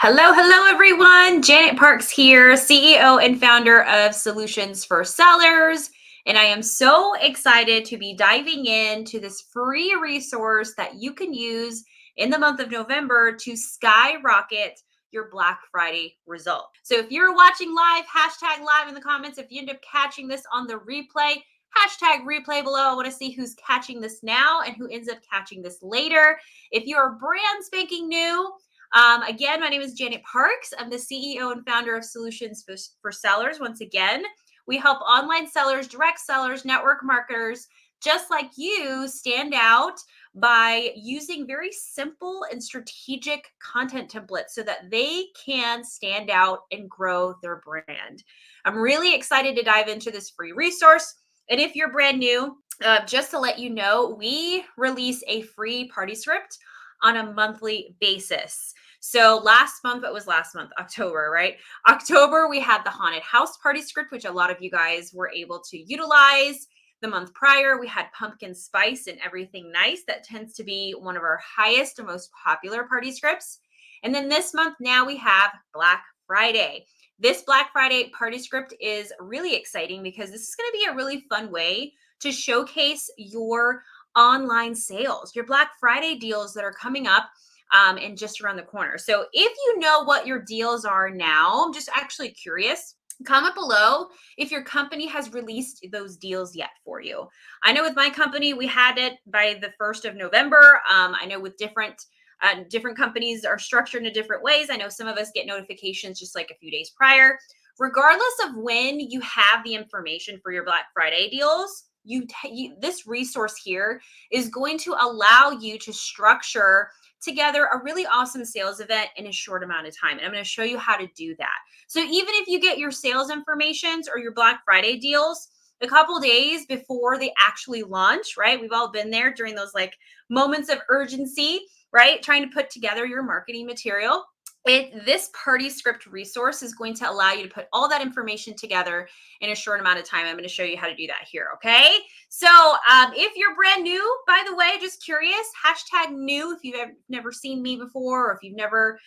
Hello, hello, everyone. Janet Parks here, CEO and founder of Solutions for Sellers. And I am so excited to be diving into this free resource that you can use in the month of November to skyrocket your Black Friday result. So if you're watching live, hashtag live in the comments. If you end up catching this on the replay, hashtag replay below. I want to see who's catching this now and who ends up catching this later. If you're brand spanking new, again, my name is Janet Parks. I'm the CEO and founder of Solutions for Sellers. Once again, we help online sellers, direct sellers, network marketers, just like you, stand out by using very simple and strategic content templates so that they can stand out and grow their brand. I'm really excited to dive into this free resource. And if you're brand new, just to let you know, we release a free party script on a monthly basis. So October, right? October, we had the haunted house party script, which a lot of you guys were able to utilize. The month prior, we had pumpkin spice and everything nice. That tends to be one of our highest and most popular party scripts. And then this month, now we have Black Friday. This Black Friday party script is really exciting because this is going to be a really fun way to showcase your online sales, your Black Friday deals that are coming up and just around the corner. So if you know what your deals are now, I'm just actually curious. Comment below if your company has released those deals yet for you. I know with my company, we had it by the 1st of November. I know with different companies are structured in different ways. I know some of us get notifications just like a few days prior. Regardless of when you have the information for your Black Friday deals, this resource here is going to allow you to structure together a really awesome sales event in a short amount of time. And I'm going to show you how to do that. So even if you get your sales informations or your Black Friday deals a couple days before they actually launch, right? We've all been there during those like moments of urgency, right? Trying to put together your marketing material. This party script resource is going to allow you to put all that information together in a short amount of time. I'm going to show you how to do that here. Okay. So if you're brand new, by the way, just curious, hashtag new, if you've never seen me before, or if you've never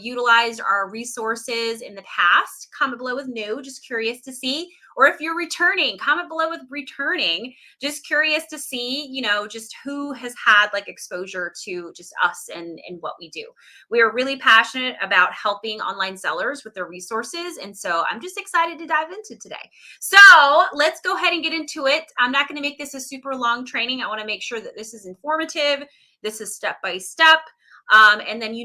utilized our resources in the past, comment below with new, just curious to see. Or if you're returning, comment below with returning, just curious to see, just who has had like exposure to just us and what we do. We are really passionate about helping online sellers with their resources. And so I'm just excited to dive into today. So let's go ahead and get into it. I'm not going to make this a super long training. I want to make sure that this is informative. This is step by step. And then,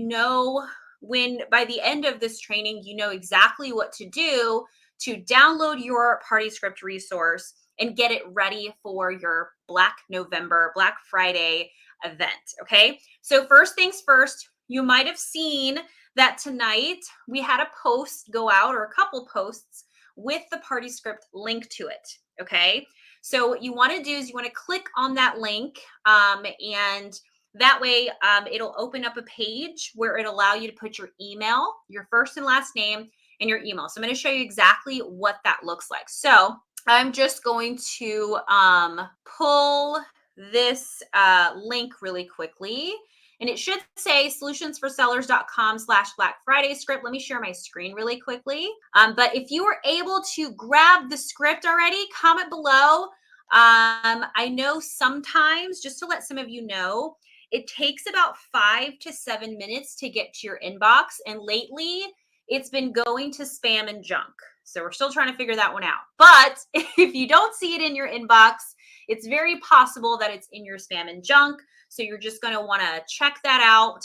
when by the end of this training, you know exactly what to do to download your party script resource and get it ready for your Black Friday event. Okay. So first things first, you might have seen that tonight we had a post go out, or a couple posts with the party script link to it. Okay. So what you want to do is you want to click on that link, and that way it'll open up a page where it'll allow you to put your email, your first and last name, and your email. So I'm going to show you exactly what that looks like. So I'm just going to pull this link really quickly. And it should say solutionsforsellers.com/Black Friday script. Let me share my screen really quickly. But if you were able to grab the script already, comment below. I know sometimes, just to let some of you know, it takes about 5 to 7 minutes to get to your inbox. And lately, it's been going to spam and junk. So we're still trying to figure that one out. But if you don't see it in your inbox, it's very possible that it's in your spam and junk. So you're just going to want to check that out.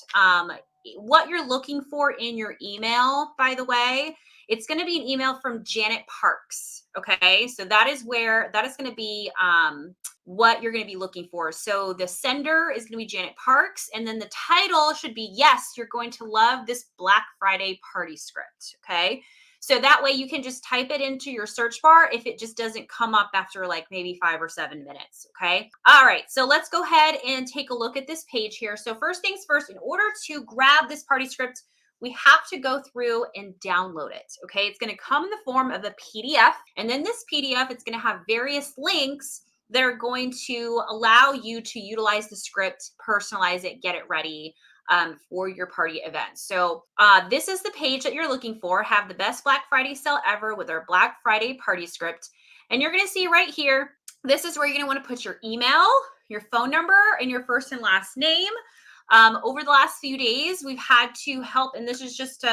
What you're looking for in your email, by the way, it's going to be an email from Janet Parks. Okay. So that is going to be what you're going to be looking for. So the sender is going to be Janet Parks. And then the title should be, yes, you're going to love this Black Friday party script. Okay. So that way you can just type it into your search bar if it just doesn't come up after like maybe 5 or 7 minutes. Okay. All right. So let's go ahead and take a look at this page here. So first things first, in order to grab this party script, we have to go through and download it. Okay. It's going to come in the form of a PDF. And then this PDF, it's going to have various links that are going to allow you to utilize the script, personalize it, get it ready for your party event. So this is the page that you're looking for. Have the best Black Friday sale ever with our Black Friday party script. And you're going to see right here, this is where you're going to want to put your email, your phone number, and your first and last name. Over the last few days, we've had to help, and this is just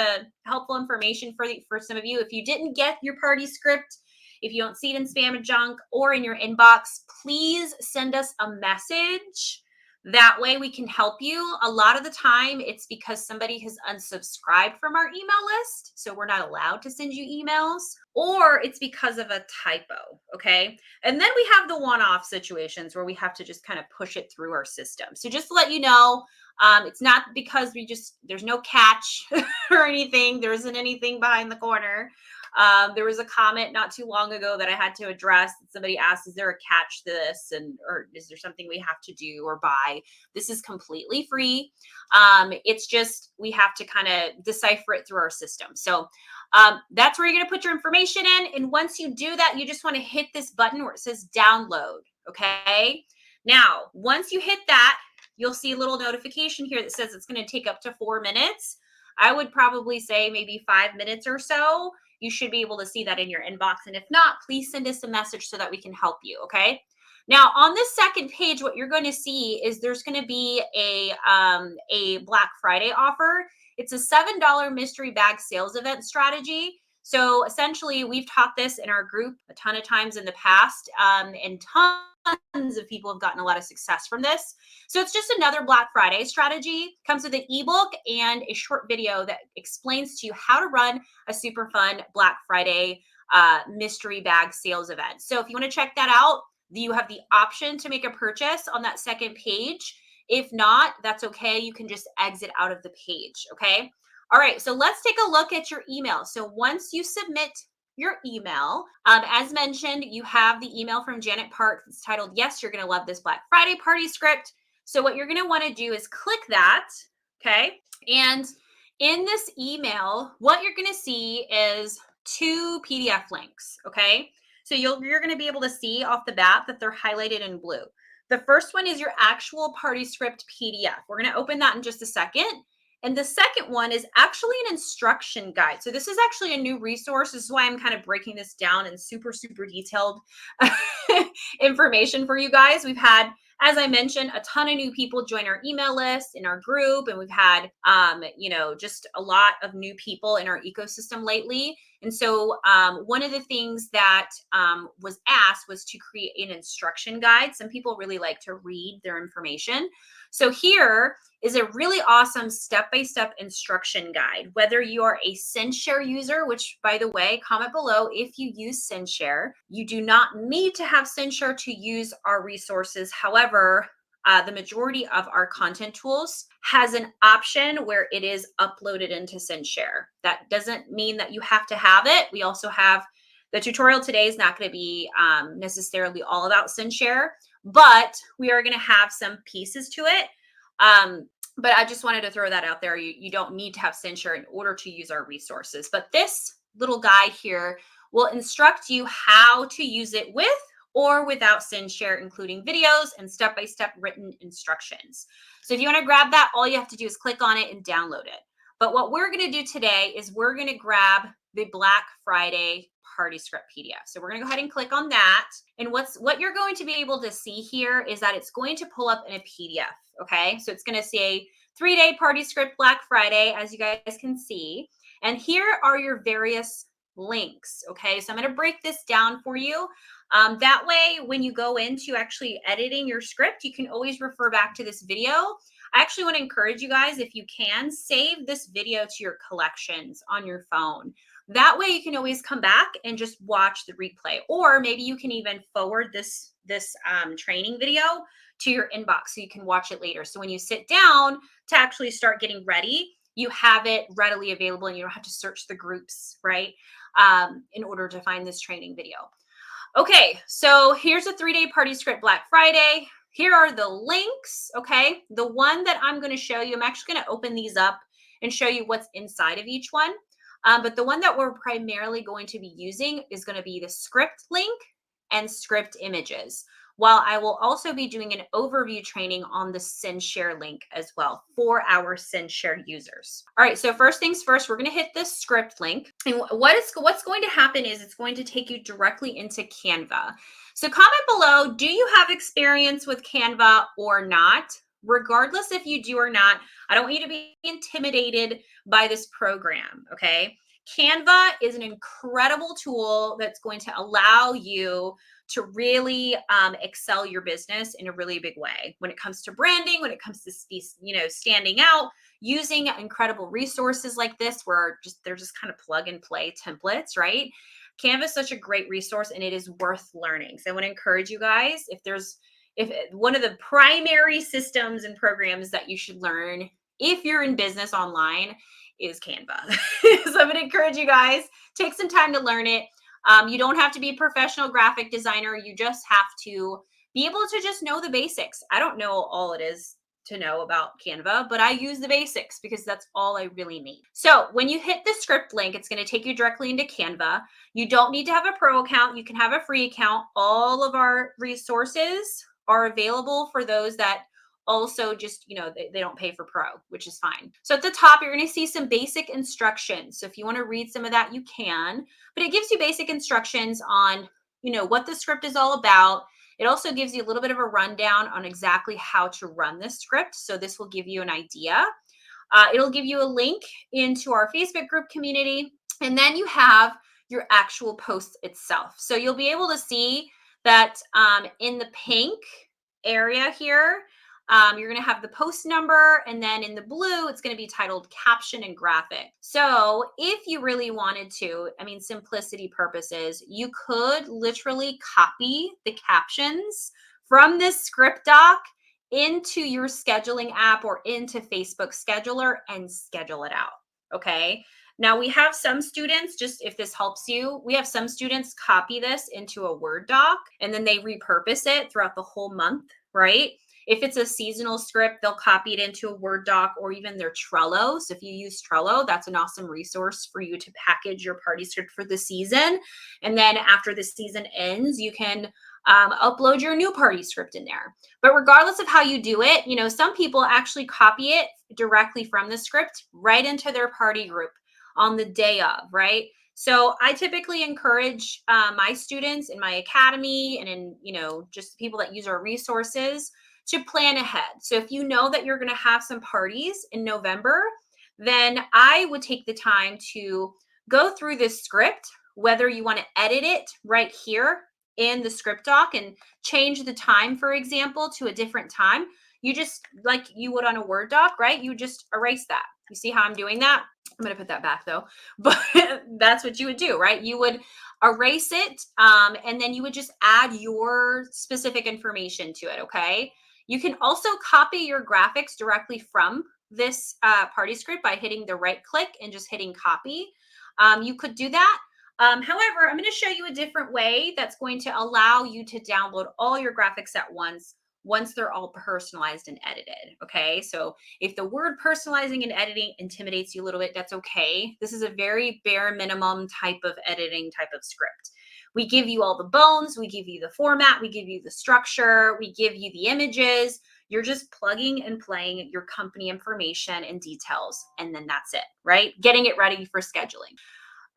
helpful information for some of you. If you didn't get your party script, if you don't see it in spam and junk or in your inbox, please send us a message. That way we can help you. A lot of the time it's because somebody has unsubscribed from our email list, so we're not allowed to send you emails, or it's because of a typo, okay? And then we have the one-off situations where we have to just kind of push it through our system. So just to let you know, it's not because there's no catch or anything. There isn't anything behind the corner. There was a comment not too long ago that I had to address. Somebody asked, is there a catch to this? Or is there something we have to do or buy? This is completely free. It's just, we have to kind of decipher it through our system. So that's where you're going to put your information in. And once you do that, you just want to hit this button where it says download. Okay. Now, once you hit that, you'll see a little notification here that says it's going to take up to 4 minutes. I would probably say maybe 5 minutes or so. You should be able to see that in your inbox. And if not, please send us a message so that we can help you. Okay. Now on this second page, what you're going to see is there's going to be a Black Friday offer. It's a $7 mystery bag sales event strategy. So essentially we've taught this in our group a ton of times in the past, and tons of people have gotten a lot of success from this. So it's just another Black Friday strategy. Comes with an ebook and a short video that explains to you how to run a super fun Black Friday mystery bag sales event. So if you want to check that out, you have the option to make a purchase on that second page. If not, that's okay. You can just exit out of the page. Okay. All right. So let's take a look at your email. So once you submit your email, as mentioned, you have the email from Janet Parks. It's titled, yes, you're going to love this Black Friday party script. So what you're going to want to do is click that. Okay. And in this email, what you're going to see is 2 PDF links. Okay. So you're going to be able to see off the bat that they're highlighted in blue. The first one is your actual party script PDF. We're going to open that in just a second. And the second one is actually an instruction guide. So this is actually a new resource. This is why I'm kind of breaking this down in super, super detailed information for you guys. We've had, as I mentioned, a ton of new people join our email list in our group. And we've had, just a lot of new people in our ecosystem lately. And so one of the things that was asked was to create an instruction guide. Some people really like to read their information. So here is a really awesome step-by-step instruction guide. Whether you are a SendShare user, which by the way, comment below if you use SendShare. You do not need to have SendShare to use our resources. However, the majority of our content tools has an option where it is uploaded into SendShare. That doesn't mean that you have to have it. We also have, the tutorial today is not going to be necessarily all about SendShare, but we are going to have some pieces to it. But I just wanted to throw that out there. You don't need to have SendShare in order to use our resources. But this little guide here will instruct you how to use it with or without SendShare, including videos and step-by-step written instructions. So if you want to grab that, all you have to do is click on it and download it. But what we're going to do today is we're going to grab the Black Friday party script PDF. So we're going to go ahead and click on that. And what you're going to be able to see here is that it's going to pull up in a PDF. Okay. So it's going to say 3-day party script Black Friday, as you guys can see. And here are your various links. Okay. So I'm going to break this down for you. That way, when you go into actually editing your script, you can always refer back to this video. I actually want to encourage you guys, if you can, save this video to your collections on your phone. That way you can always come back and just watch the replay, or maybe you can even forward this training video to your inbox so you can watch it later. So when you sit down to actually start getting ready, you have it readily available and you don't have to search the groups, right? In order to find this training video. Okay, so here's a 3-day party script Black Friday. Here are the links, okay? The one that I'm going to show you, I'm actually going to open these up and show you what's inside of each one. But the one that we're primarily going to be using is going to be the script link and script images. while I will also be doing an overview training on the send share link as well for our send share users. All right, so first things first, we're going to hit this script link. And what's going to happen is it's going to take you directly into Canva. So comment below, do you have experience with Canva or not? Regardless if you do or not, I don't want you to be intimidated by this program, okay? Canva is an incredible tool that's going to allow you to really excel your business in a really big way when it comes to branding, when it comes to standing out, using incredible resources like this where they're just kind of plug and play templates, right? Canva is such a great resource and it is worth learning. So I want to encourage you guys, if one of the primary systems and programs that you should learn if you're in business online is Canva. So I'm going to encourage you guys, take some time to learn it. You don't have to be a professional graphic designer. You just have to be able to just know the basics. I don't know all it is to know about Canva, but I use the basics because that's all I really need. So when you hit the script link, it's going to take you directly into Canva. You don't need to have a pro account. You can have a free account. All of our resources are available for those that also just, they don't pay for pro, which is fine. So at the top, you're going to see some basic instructions. So if you want to read some of that, you can, but it gives you basic instructions on, what the script is all about. It also gives you a little bit of a rundown on exactly how to run this script. So this will give you an idea. It'll give you a link into our Facebook group community. And then you have your actual post itself. So you'll be able to see that in the pink area here, you're going to have the post number, and then in the blue, it's going to be titled caption and graphic. So if you really wanted to, simplicity purposes, you could literally copy the captions from this script doc into your scheduling app or into Facebook Scheduler and schedule it out. Okay. Now we have some students, just if this helps you, we have some students copy this into a Word doc and then they repurpose it throughout the whole month, right? If it's a seasonal script, they'll copy it into a Word doc or even their Trello. So if you use Trello, that's an awesome resource for you to package your party script for the season. And then after the season ends, you can upload your new party script in there. But regardless of how you do it, some people actually copy it directly from the script right into their party group on the day of, right? So I typically encourage my students in my academy and in, just people that use our resources to plan ahead. So if you know that you're going to have some parties in November, then I would take the time to go through this script, whether you want to edit it right here in the script doc and change the time, for example, to a different time. You just, like you would on a Word doc, right? You just erase that. You see how I'm doing that? I'm going to put that back though, but that's what you would do, right? You would erase it and then you would just add your specific information to it, okay? You can also copy your graphics directly from this party script by hitting the right click and just hitting copy. You could do that. However, I'm going to show you a different way that's going to allow you to download all your graphics at once they're all personalized and edited. Okay. So if the word personalizing and editing intimidates you a little bit, that's okay. This is a very bare minimum type of editing type of script. We give you all the bones, we give you the format, we give you the structure, we give you the images. You're just plugging and playing your company information and details, and then that's it, right? Getting it ready for scheduling.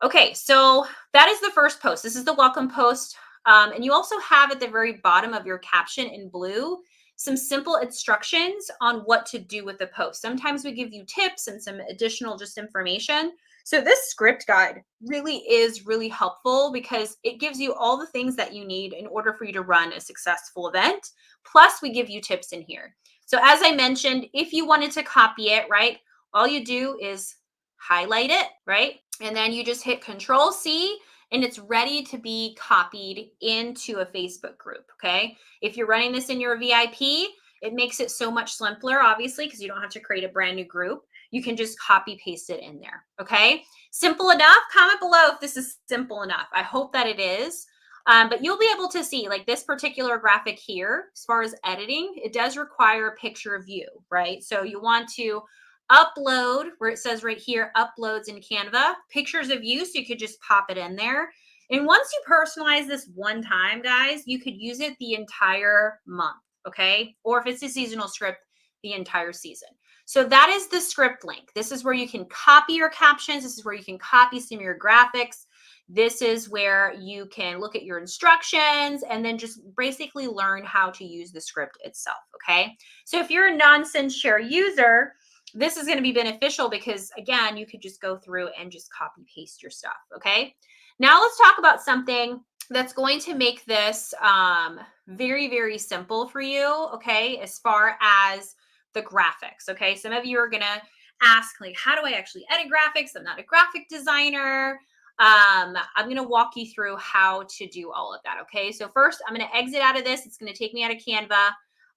Okay, so that is the first post. This is the welcome post. And you also have at the very bottom of your caption in blue some simple instructions on what to do with the post. Sometimes we give you tips and some additional just information. So this script guide really is really helpful because it gives you all the things that you need in order for you to run a successful event. Plus, we give you tips in here. So as I mentioned, if you wanted to copy it, right, all you do is highlight it, right? And then you just hit Control C and it's ready to be copied into a Facebook group, okay? If you're running this in your VIP, it makes it so much simpler, obviously, because you don't have to create a brand new group. You can just copy paste it in there, okay? Simple enough? Comment below if this is simple enough. I hope that it is. But you'll be able to see like this particular graphic here, as far as editing, it does require a picture view, right? So you want to upload where it says right here, uploads in Canva, pictures of you. So you could just pop it in there. And once you personalize this one time, guys, you could use it the entire month, okay? Or if it's a seasonal script, the entire season. So that is the script link. This is where you can copy your captions. This is where you can copy some of your graphics. This is where you can look at your instructions and then just basically learn how to use the script itself, okay? So if you're a non-SendShare user, this is going to be beneficial because, again, you could just go through and just copy paste your stuff, okay? Now let's talk about something that's going to make this very, very simple for you, okay, as far as the graphics, okay? Some of you are going to ask, like, how do I actually edit graphics? I'm not a graphic designer. I'm going to walk you through how to do all of that, okay? So first, I'm going to exit out of this. It's going to take me out of Canva.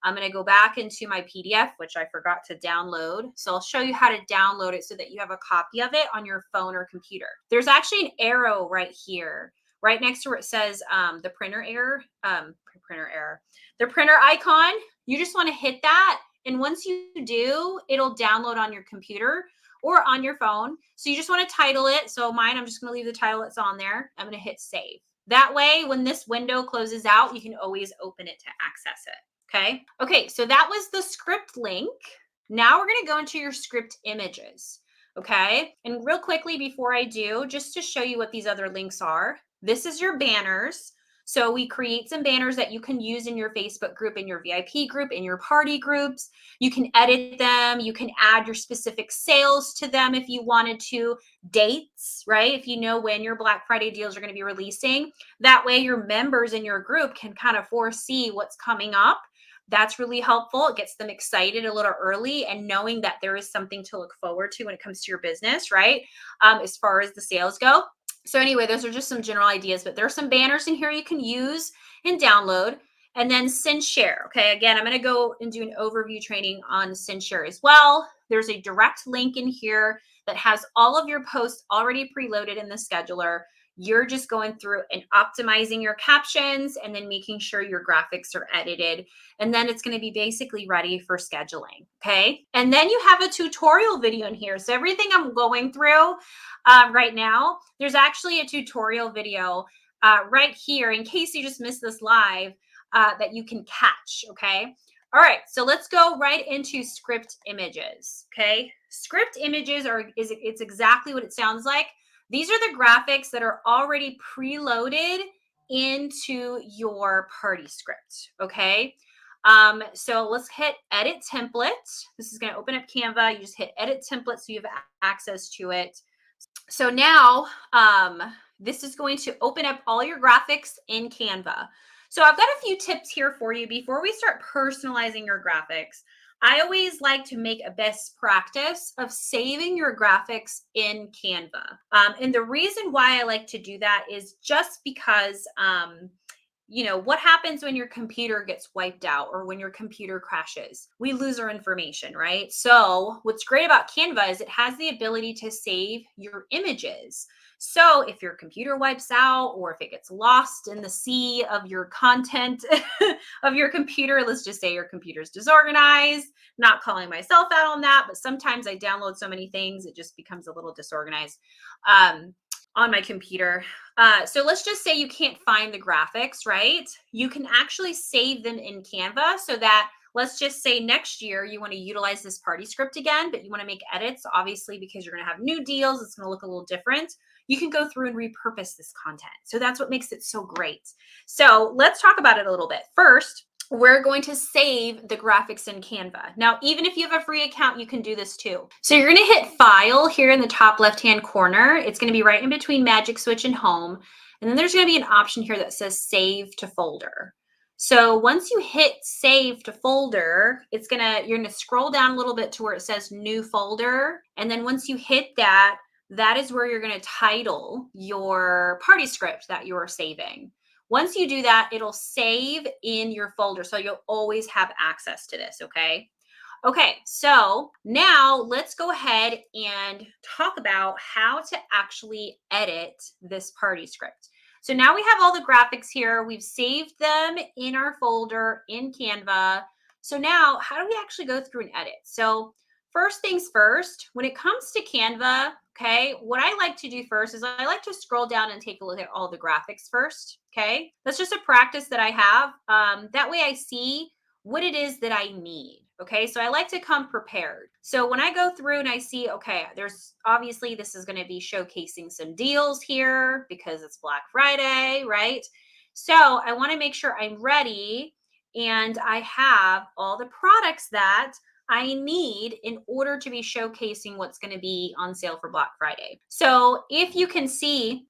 I'm going to go back into my PDF, which I forgot to download. So I'll show you how to download it so that you have a copy of it on your phone or computer. There's actually an arrow right here, right next to where it says the printer icon. You just want to hit that. And once you do, it'll download on your computer or on your phone. So you just want to title it. So mine, I'm just going to leave the title that's on there. I'm going to hit save. That way, when this window closes out, you can always open it to access it. Okay. Okay. So that was the script link. Now we're going to go into your script images. Okay. And real quickly before I do, just to show you what these other links are, this is your banners. So we create some banners that you can use in your Facebook group, in your VIP group, in your party groups. You can edit them. You can add your specific sales to them if you wanted to, dates, right? If you know when your Black Friday deals are going to be releasing, that way your members in your group can kind of foresee what's coming up. That's really helpful. It gets them excited a little early and knowing that there is something to look forward to when it comes to your business, right? As far as the sales go. So anyway, those are just some general ideas, but there's some banners in here you can use and download. And then SendShare. Okay, again, I'm going to go and do an overview training on SendShare as well. There's a direct link in here that has all of your posts already preloaded in the scheduler. You're just going through and optimizing your captions and then making sure your graphics are edited. And then it's going to be basically ready for scheduling. Okay. And then you have a tutorial video in here. So everything I'm going through right now, there's actually a tutorial video right here in case you just missed this live that you can catch. Okay. All right, so let's go right into script images. Okay. Script images it's exactly what it sounds like. These are the graphics that are already preloaded into your party script, okay? So let's hit edit template. This is going to open up Canva. You just hit edit template so you have access to it. So now this is going to open up all your graphics in Canva. So I've got a few tips here for you before we start personalizing your graphics. I always like to make a best practice of saving your graphics in Canva. And the reason why I like to do that is just because, you know, what happens when your computer gets wiped out or when your computer crashes? We lose our information, right? So what's great about Canva is it has the ability to save your images. So if your computer wipes out or if it gets lost in the sea of your content of your computer, let's just say your computer's disorganized, not calling myself out on that, but sometimes I download so many things, it just becomes a little disorganized on my computer. So let's just say you can't find the graphics, right? You can actually save them in Canva so that let's just say next year you want to utilize this party script again, but you want to make edits, obviously, because you're going to have new deals. It's going to look a little different. You can go through and repurpose this content. So that's what makes it so great. So let's talk about it a little bit. First, we're going to save the graphics in Canva. Now, even if you have a free account, you can do this too. So you're going to hit File here in the top left-hand corner. It's going to be right in between Magic Switch and Home. And then there's going to be an option here that says Save to Folder. So once you hit Save to Folder, you're going to scroll down a little bit to where it says New Folder. And then once you hit that, that is where you're going to title your party script that you're saving. Once you do that, it'll save in your folder. So you'll always have access to this, okay? Okay, so now let's go ahead and talk about how to actually edit this party script. So now we have all the graphics here. We've saved them in our folder in Canva. So now how do we actually go through and edit? So first things first, when it comes to Canva, okay, what I like to do first is I like to scroll down and take a look at all the graphics first, okay? That's just a practice that I have. That way I see what it is that I need, okay? So I like to come prepared. So when I go through and I see, okay, there's obviously this is going to be showcasing some deals here because it's Black Friday, right? So I want to make sure I'm ready and I have all the products that I need in order to be showcasing what's going to be on sale for Black Friday. So if you can see,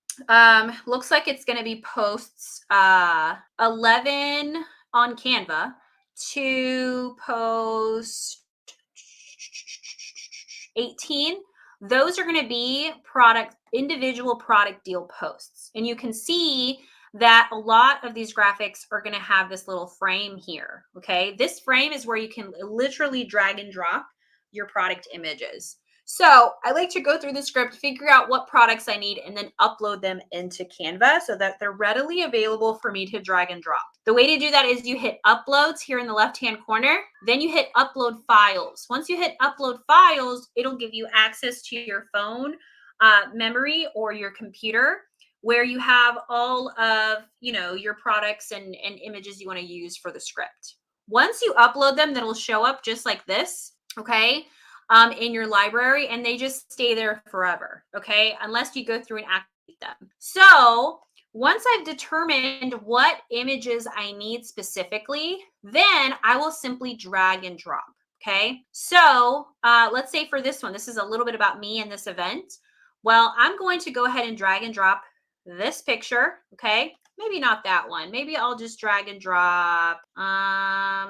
looks like it's going to be posts 11 on Canva to post 18. Those are going to be individual product deal posts. And you can see that a lot of these graphics are going to have this little frame here. Okay. This frame is where you can literally drag and drop your product images. So I like to go through the script, figure out what products I need, and then upload them into Canva so that they're readily available for me to drag and drop. The way to do that is you hit uploads here in the left-hand corner, then you hit upload files. Once you hit upload files, it'll give you access to your phone memory or your computer where you have all of, your products and images you want to use for the script. Once you upload them, that'll show up just like this, okay? In your library, and they just stay there forever, okay? Unless you go through and activate them. So once I've determined what images I need specifically, then I will simply drag and drop, okay? So let's say for this one, this is a little bit about me and this event. Well, I'm going to go ahead and drag and drop this picture, okay? Maybe not that one. Maybe I'll just drag and drop.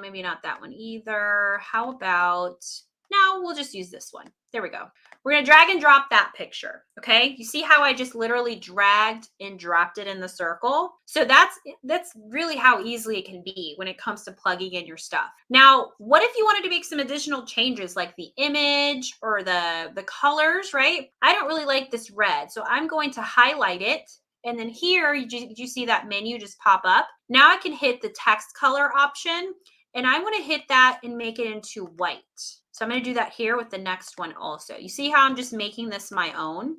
Maybe not that one either. How about... No, we'll just use this one. There we go. We're going to drag and drop that picture. Okay. You see how I just literally dragged and dropped it in the circle? So that's really how easily it can be when it comes to plugging in your stuff. Now, what if you wanted to make some additional changes like the image or the colors, right? I don't really like this red. So I'm going to highlight it. And then here, you see that menu just pop up. Now I can hit the text color option. And I want to hit that and make it into white. So I'm going to do that here with the next one also. You see how I'm just making this my own?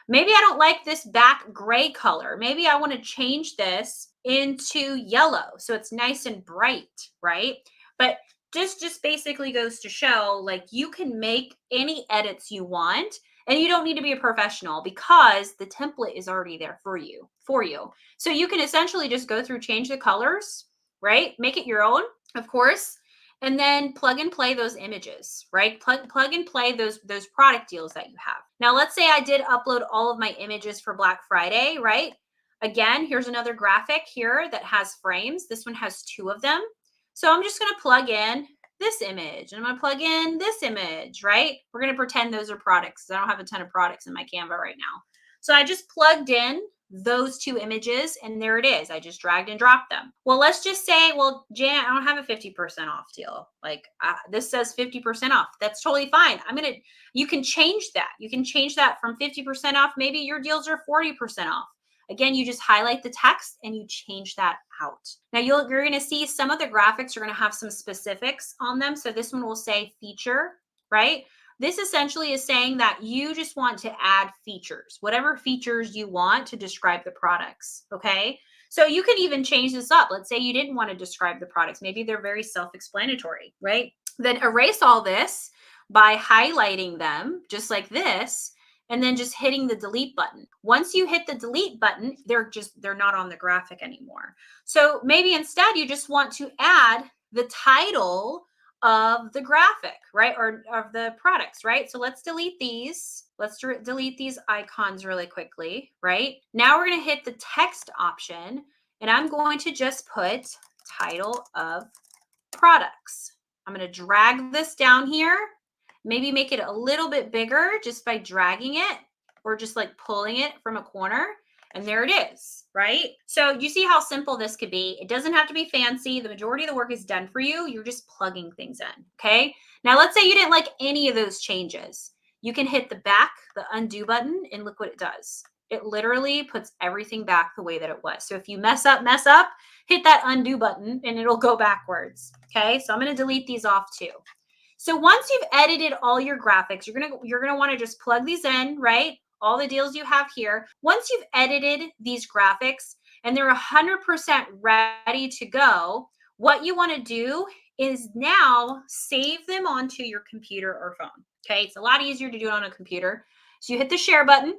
Maybe I don't like this back gray color. Maybe I want to change this into yellow so it's nice and bright, right? But just basically goes to show like you can make any edits you want and you don't need to be a professional because the template is already there for you. So you can essentially just go through, change the colors, right? Make it your own, of course, and then plug and play those images, right? Plug and play those product deals that you have. Now, let's say I did upload all of my images for Black Friday, right? Again, here's another graphic here that has frames. This one has 2 of them. So I'm just going to plug in this image and I'm going to plug in this image, right? We're going to pretend those are products. I don't have a ton of products in my Canva right now. So I just plugged in those 2 images and there it is. I just dragged and dropped them. Well, let's just say, well, Janet, I don't have a 50% off deal. Like this says 50% off. That's totally fine. You can change that. You can change that from 50% off. Maybe your deals are 40% off. Again, you just highlight the text and you change that out. Now you're going to see some of the graphics are going to have some specifics on them. So this one will say feature, right? This essentially is saying that you just want to add features, whatever features you want to describe the products, okay? So you can even change this up. Let's say you didn't want to describe the products. Maybe they're very self-explanatory, right? Then erase all this by highlighting them just like this, and then just hitting the delete button. Once you hit the delete button, they're not on the graphic anymore. So maybe instead you just want to add the title of the graphic, right? Or of the products, right? So let's delete these. Let's delete these icons really quickly, right? Now we're going to hit the text option and I'm going to just put title of products. I'm going to drag this down here, maybe make it a little bit bigger just by dragging it or just like pulling it from a corner. And there it is, right? So you see how simple this could be. It doesn't have to be fancy. The majority of the work is done for you. You're just plugging things in, okay? Now, let's say you didn't like any of those changes. You can hit the back, the undo button, and look what it does. It literally puts everything back the way that it was. So if you mess up, hit that undo button and it'll go backwards, okay? So I'm going to delete these off too. So once you've edited all your graphics, you're gonna want to just plug these in, right? All the deals you have here. Once you've edited these graphics and they're 100% ready to go, what you want to do is now save them onto your computer or phone. Okay, it's a lot easier to do it on a computer. So you hit the share button.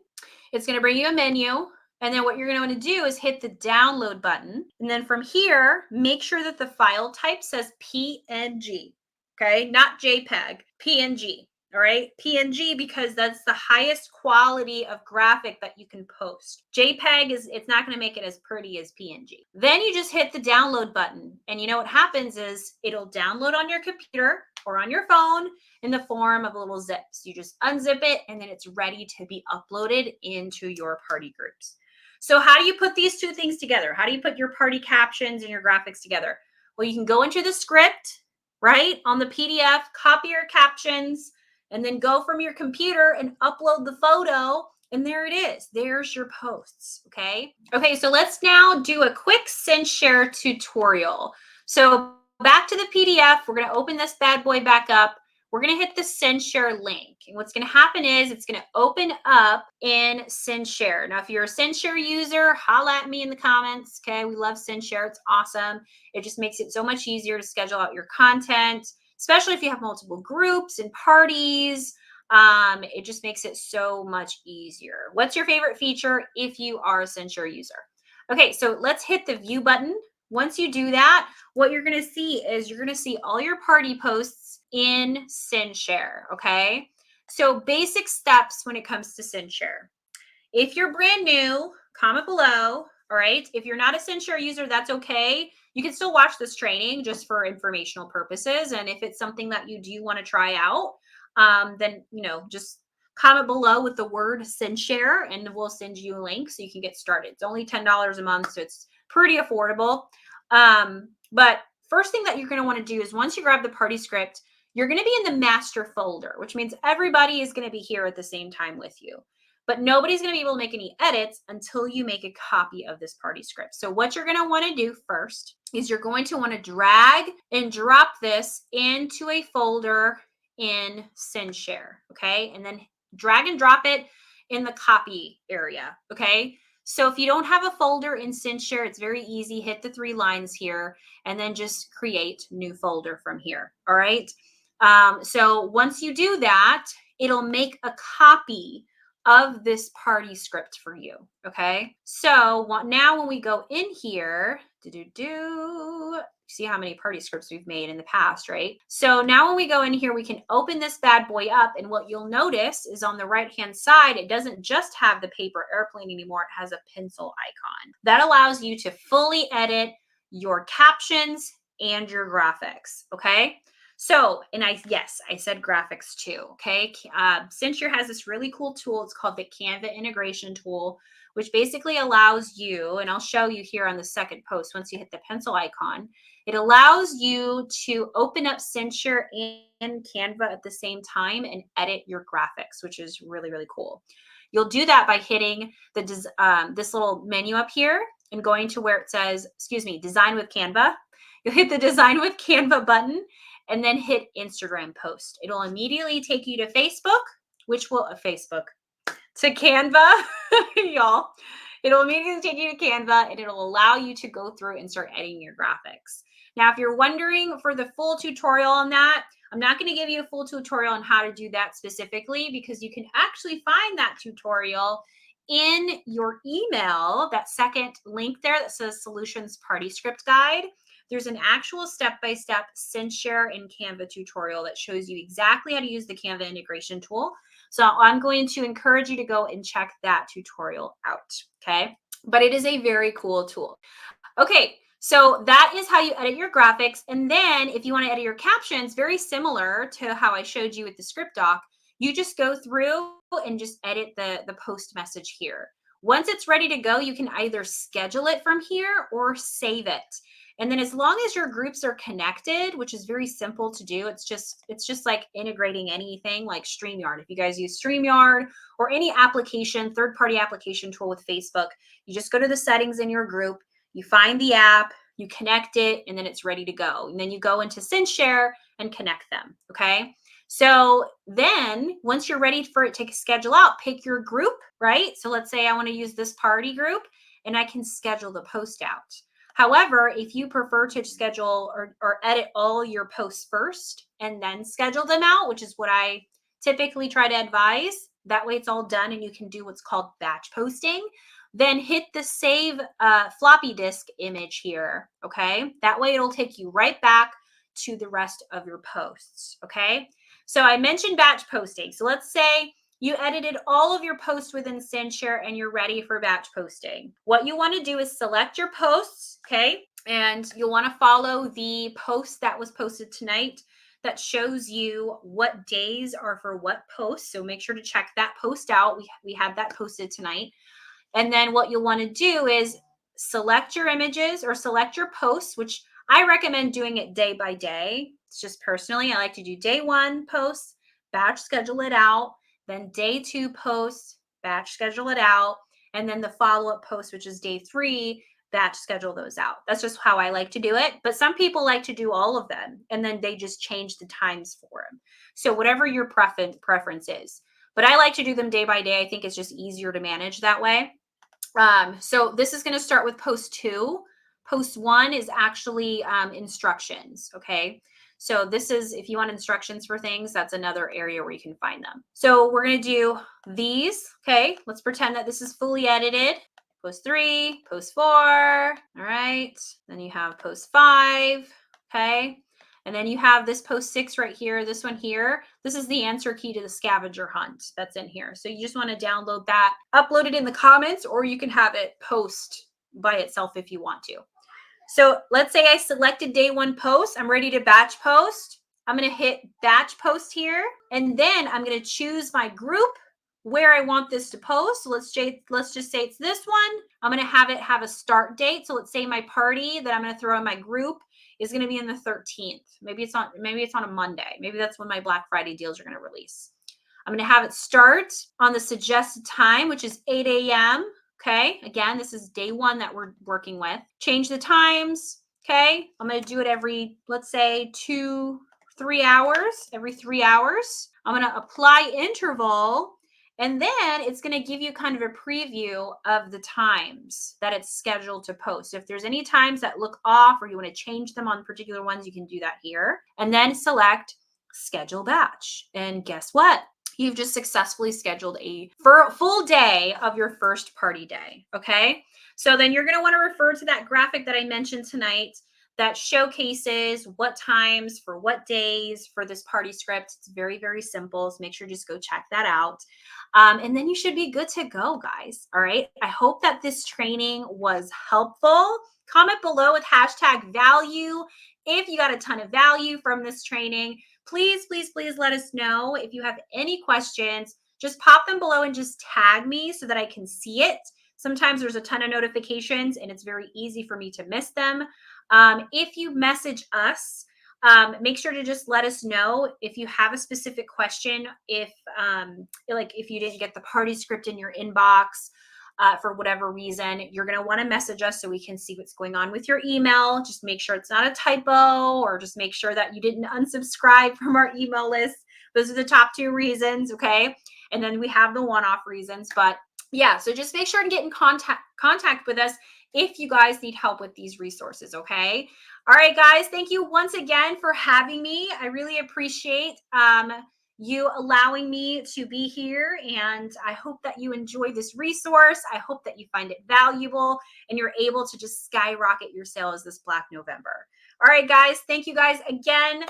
It's going to bring you a menu. And then what you're going to want to do is hit the download button. And then from here, make sure that the file type says PNG. Okay, not JPEG, PNG. All right, PNG, because that's the highest quality of graphic that you can post. JPEG it's not going to make it as pretty as PNG. Then you just hit the download button, and you know what happens is it'll download on your computer or on your phone in the form of little zips. You just unzip it, and then it's ready to be uploaded into your party groups. So how do you put these two things together? How do you put your party captions and your graphics together? Well, you can go into the script, right, on the PDF, copy your captions, and then go from your computer and upload the photo. And there it is. There's your posts. Okay. Okay. So let's now do a quick send share tutorial. So back to the PDF, we're going to open this bad boy back up. We're going to hit the send share link. And what's going to happen is it's going to open up in send share. Now, if you're a send share user, holla at me in the comments. Okay. We love send share. It's awesome. It just makes it so much easier to schedule out your content, especially if you have multiple groups and parties. It just makes it so much easier. What's your favorite feature if you are a send share user? Okay. So let's hit the view button. Once you do that, what you're going to see is you're going to see all your party posts in send share. Okay. So basic steps when it comes to send share. If you're brand new, comment below. All right. If you're not a send share user, that's okay. You can still watch this training just for informational purposes. And if it's something that you do want to try out, then, just comment below with the word send share and we'll send you a link so you can get started. It's only $10 a month. So it's pretty affordable. But first thing that you're going to want to do is once you grab the party script, you're going to be in the master folder, which means everybody is going to be here at the same time with you. But nobody's going to be able to make any edits until you make a copy of this party script. So what you're going to want to do first is you're going to want to drag and drop this into a folder in send share. Okay. And then drag and drop it in the copy area. Okay. So if you don't have a folder in send share, it's very easy. Hit the 3 lines here and then just create new folder from here. All right. So once you do that, it'll make a copy of this party script for you. Okay. So now when we go in here, see how many party scripts we've made in the past, right? So now when we go in here, we can open this bad boy up. And what you'll notice is on the right-hand side, it doesn't just have the paper airplane anymore. It has a pencil icon. That allows you to fully edit your captions and your graphics. Okay. So, and I said graphics too. Okay. Cincher has this really cool tool. It's called the Canva integration tool, which basically allows you, and I'll show you here on the second post, once you hit the pencil icon, it allows you to open up Cincher and Canva at the same time and edit your graphics, which is really, really cool. You'll do that by hitting this little menu up here and going to where it says, Design with Canva. You'll hit the Design with Canva button and then hit Instagram post. It'll immediately take you to Facebook, to Canva, y'all. It'll immediately take you to Canva and it'll allow you to go through and start editing your graphics. Now, if you're wondering for the full tutorial on that, I'm not going to give you a full tutorial on how to do that specifically because you can actually find that tutorial in your email, that second link there that says Solutions Party Script Guide. There's an actual step-by-step Cincher and Canva tutorial that shows you exactly how to use the Canva integration tool. So I'm going to encourage you to go and check that tutorial out, okay? But it is a very cool tool. Okay, so that is how you edit your graphics. And then if you want to edit your captions, very similar to how I showed you with the script doc, you just go through and just edit the post message here. Once it's ready to go, you can either schedule it from here or save it. And then as long as your groups are connected, which is very simple to do, it's just like integrating anything like StreamYard. If you guys use StreamYard or any application, third-party application tool with Facebook, you just go to the settings in your group, you find the app, you connect it, and then it's ready to go. And then you go into SendShare and connect them. Okay. So then once you're ready for it to schedule out, pick your group, right? So let's say I want to use this party group and I can schedule the post out. However, if you prefer to schedule or edit all your posts first and then schedule them out, which is what I typically try to advise, that way it's all done and you can do what's called batch posting, then hit the save floppy disk image here, okay? That way it'll take you right back to the rest of your posts, okay? So I mentioned batch posting. So let's say you edited all of your posts within SendShare and you're ready for batch posting. What you want to do is select your posts, okay? And you'll want to follow the post that was posted tonight that shows you what days are for what posts. So make sure to check that post out. We had that posted tonight. And then what you'll want to do is select your images or select your posts, which I recommend doing it day by day. It's just personally, I like to do day 1 posts, batch schedule it out, then day 2 posts, batch schedule it out, and then the follow-up post, which is day 3, batch schedule those out. That's just how I like to do it. But some people like to do all of them and then they just change the times for them. So whatever your preference is. But I like to do them day by day. I think it's just easier to manage that way. So this is going to start with post 2. Post 1 is actually instructions. Okay. So this is, if you want instructions for things, that's another area where you can find them. So we're going to do these. Okay. Let's pretend that this is fully edited. Post 3, post 4. All right. Then you have post 5. Okay. And then you have this post 6 right here, this one here. This is the answer key to the scavenger hunt that's in here. So you just want to download that, upload it in the comments, or you can have it post by itself if you want to. So let's say I selected day 1 post. I'm ready to batch post. I'm going to hit batch post here. And then I'm going to choose my group where I want this to post. So let's just say it's this one. I'm going to have it have a start date. So let's say my party that I'm going to throw in my group is going to be on the 13th. Maybe it's on a Monday. Maybe that's when my Black Friday deals are going to release. I'm going to have it start on the suggested time, which is 8 a.m. Okay. Again, this is day 1 that we're working with. Change the times. Okay. I'm going to do it every, let's say 3 hours, every 3 hours. I'm going to apply interval. And then it's going to give you kind of a preview of the times that it's scheduled to post. If there's any times that look off or you want to change them on particular ones, you can do that here. And then select schedule batch. And guess what? You've just successfully scheduled a full day of your first party day. Okay. So then you're going to want to refer to that graphic that I mentioned tonight that showcases what times for what days for this party script. It's very, very simple. So make sure you just go check that out. And then you should be good to go, guys. All right. I hope that this training was helpful. Comment below with hashtag value if you got a ton of value from this training. Please, please, please let us know if you have any questions. Just pop them below and just tag me so that I can see it. Sometimes there's a ton of notifications and it's very easy for me to miss them. If you message us, make sure to just let us know if you have a specific question, if you didn't get the party script in your inbox for whatever reason, you're going to want to message us so we can see what's going on with your email. Just make sure it's not a typo, or just make sure that you didn't unsubscribe from our email list. Those are the top 2 reasons. Okay. And then we have the one-off reasons, but yeah, so just make sure to get in contact with us if you guys need help with these resources. Okay. All right, guys, thank you once again for having me. I really appreciate you allowing me to be here, and I hope that you enjoy this resource. I hope that you find it valuable and you're able to just skyrocket your sales this Black November. All right, guys, thank you guys again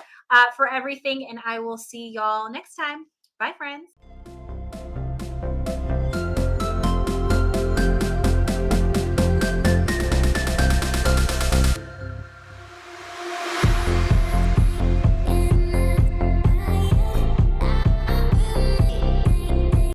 for everything, and I will see y'all next time. Bye, friends.